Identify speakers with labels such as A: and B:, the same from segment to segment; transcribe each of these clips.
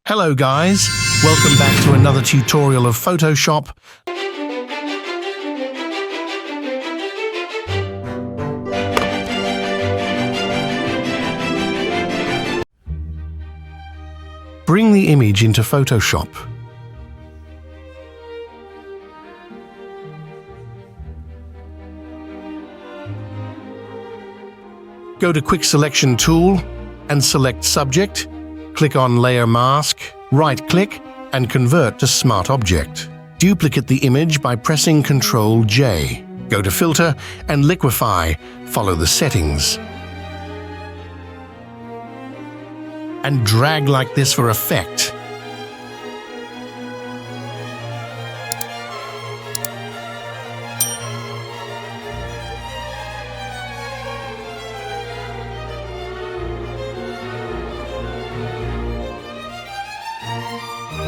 A: Hello guys, welcome back to another tutorial of Photoshop. Bring the image into Photoshop. Go to Quick Selection tool and select Subject. Click on Layer Mask, right-click and convert to Smart Object. Duplicate the image by pressing Ctrl-J. Go to Filter and Liquify. Follow the settings. And drag like this for effect.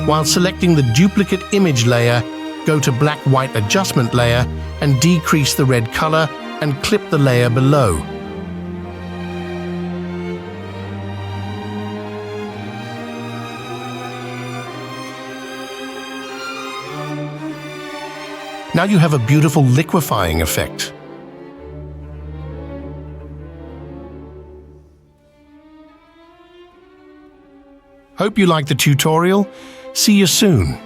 A: While selecting the duplicate image layer, go to Black-White Adjustment layer and decrease the red color and clip the layer below. Now you have a beautiful liquefying effect. Hope you liked the tutorial. See you soon.